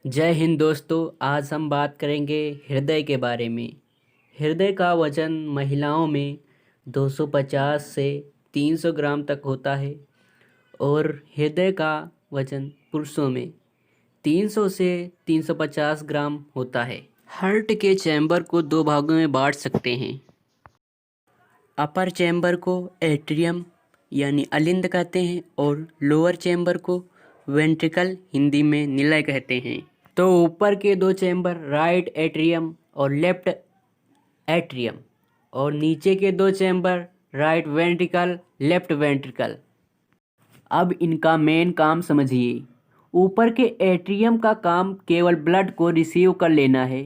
जय हिंद दोस्तों। आज हम बात करेंगे हृदय के बारे में। हृदय का वजन महिलाओं में 250 से 300 ग्राम तक होता है और हृदय का वजन पुरुषों में 300 से 350 ग्राम होता है। हार्ट के चैम्बर को दो भागों में बांट सकते हैं। अपर चैम्बर को एट्रियम यानी अलिंद कहते हैं और लोअर चैम्बर को वेंट्रिकल हिंदी में निलय कहते हैं। तो ऊपर के दो चैम्बर राइट एट्रियम और लेफ्ट एट्रियम और नीचे के दो chamber right ventricle left ventricle. अब इनका मेन काम समझिए। ऊपर के एट्रियम का काम केवल ब्लड को रिसीव कर लेना है।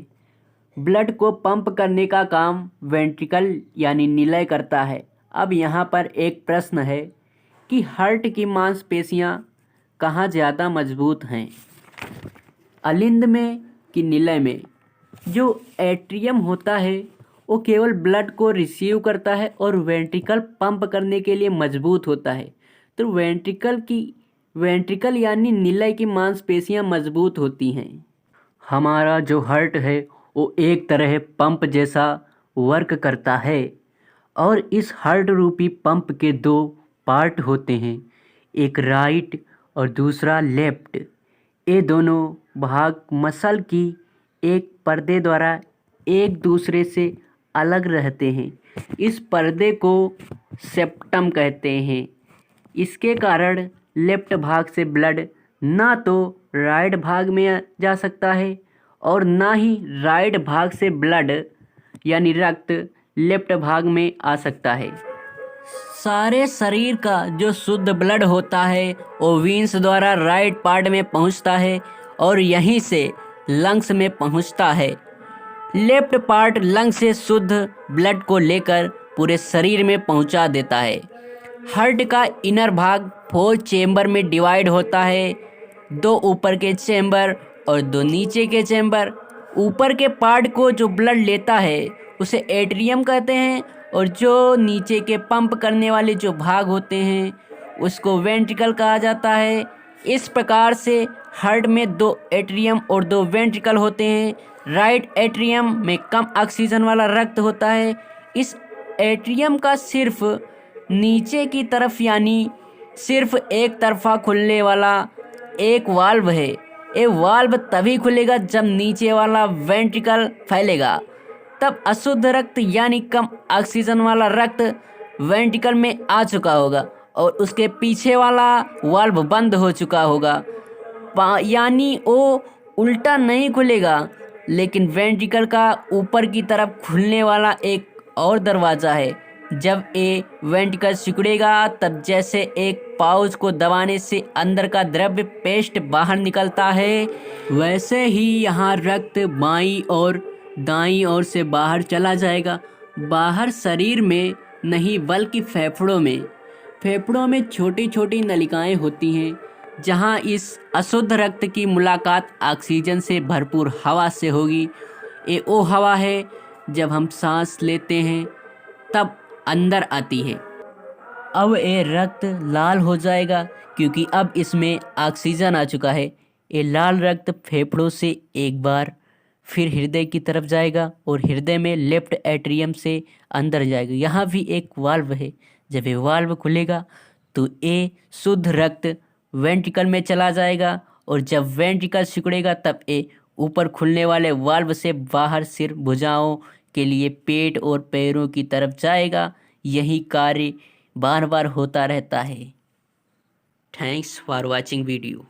ब्लड को पंप करने का काम वेंट्रिकल यानी निलय करता है। अब यहाँ पर एक प्रश्न है कि हार्ट की मांसपेशियाँ कहाँ ज़्यादा मजबूत हैं, अलिंद में कि निलय में। जो एट्रियम होता है वो केवल ब्लड को रिसीव करता है और वेंट्रिकल पंप करने के लिए मजबूत होता है। तो वेंट्रिकल यानी निलय की मांसपेशियां मजबूत होती हैं। हमारा जो हार्ट है वो एक तरह पंप जैसा वर्क करता है और इस हार्ट रूपी पंप के दो पार्ट होते हैं, एक राइट और दूसरा लेफ्ट। ये दोनों भाग मसल की एक पर्दे द्वारा एक दूसरे से अलग रहते हैं। इस पर्दे को सेप्टम कहते हैं। इसके कारण लेफ्ट भाग से ब्लड ना तो राइट भाग में जा सकता है और ना ही राइट भाग से ब्लड यानी रक्त लेफ्ट भाग में आ सकता है। सारे शरीर का जो शुद्ध ब्लड होता है वो वीन्स द्वारा राइट पार्ट में पहुंचता है और यहीं से लंग्स में पहुंचता है। लेफ्ट पार्ट लंग से शुद्ध ब्लड को लेकर पूरे शरीर में पहुंचा देता है। हार्ट का इनर भाग 4 चेंबर में डिवाइड होता है, 2 ऊपर के चेंबर और 2 नीचे के चेंबर। ऊपर के पार्ट को जो ब्लड लेता है उसे एट्रियम कहते हैं और जो नीचे के पंप करने वाले जो भाग होते हैं उसको वेंट्रिकल कहा जाता है। इस प्रकार से हार्ट में 2 एट्रियम और 2 वेंट्रिकल होते हैं। राइट एट्रियम में कम ऑक्सीजन वाला रक्त होता है। इस एट्रियम का सिर्फ नीचे की तरफ यानी सिर्फ एक तरफा खुलने वाला एक वाल्व है। ये वाल्व तभी खुलेगा जब नीचे वाला वेंट्रिकल फैलेगा, तब अशुद्ध रक्त यानी कम ऑक्सीजन वाला रक्त वेंट्रिकल में आ चुका होगा और उसके पीछे वाला वाल्व बंद हो चुका होगा। यानी वो उल्टा नहीं खुलेगा, लेकिन वेंट्रिकल का ऊपर की तरफ खुलने वाला एक और दरवाज़ा है। जब ये वेंट्रिकल सिकुड़ेगा तब जैसे एक पाउच को दबाने से अंदर का द्रव्य पेस्ट बाहर निकलता है, वैसे ही यहाँ रक्त बाईं और दाईं ओर से बाहर चला जाएगा। बाहर शरीर में नहीं बल्कि फेफड़ों में। फेफड़ों में छोटी छोटी नलिकाएं होती हैं जहां इस अशुद्ध रक्त की मुलाकात ऑक्सीजन से भरपूर हवा से होगी। ये वो हवा है जब हम सांस लेते हैं तब अंदर आती है। अब ये रक्त लाल हो जाएगा क्योंकि अब इसमें ऑक्सीजन आ चुका है। ये लाल रक्त फेफड़ों से एक बार फिर हृदय की तरफ जाएगा और हृदय में लेफ्ट एट्रियम से अंदर जाएगा। यहाँ भी एक वाल्व है। जब ये वाल्व खुलेगा तो ये शुद्ध रक्त वेंट्रिकल में चला जाएगा और जब वेंट्रिकल सिकुड़ेगा तब ये ऊपर खुलने वाले वाल्व से बाहर सिर भुजाओं के लिए पेट और पैरों की तरफ जाएगा। यही कार्य बार बार होता रहता है। Thanks for watching video.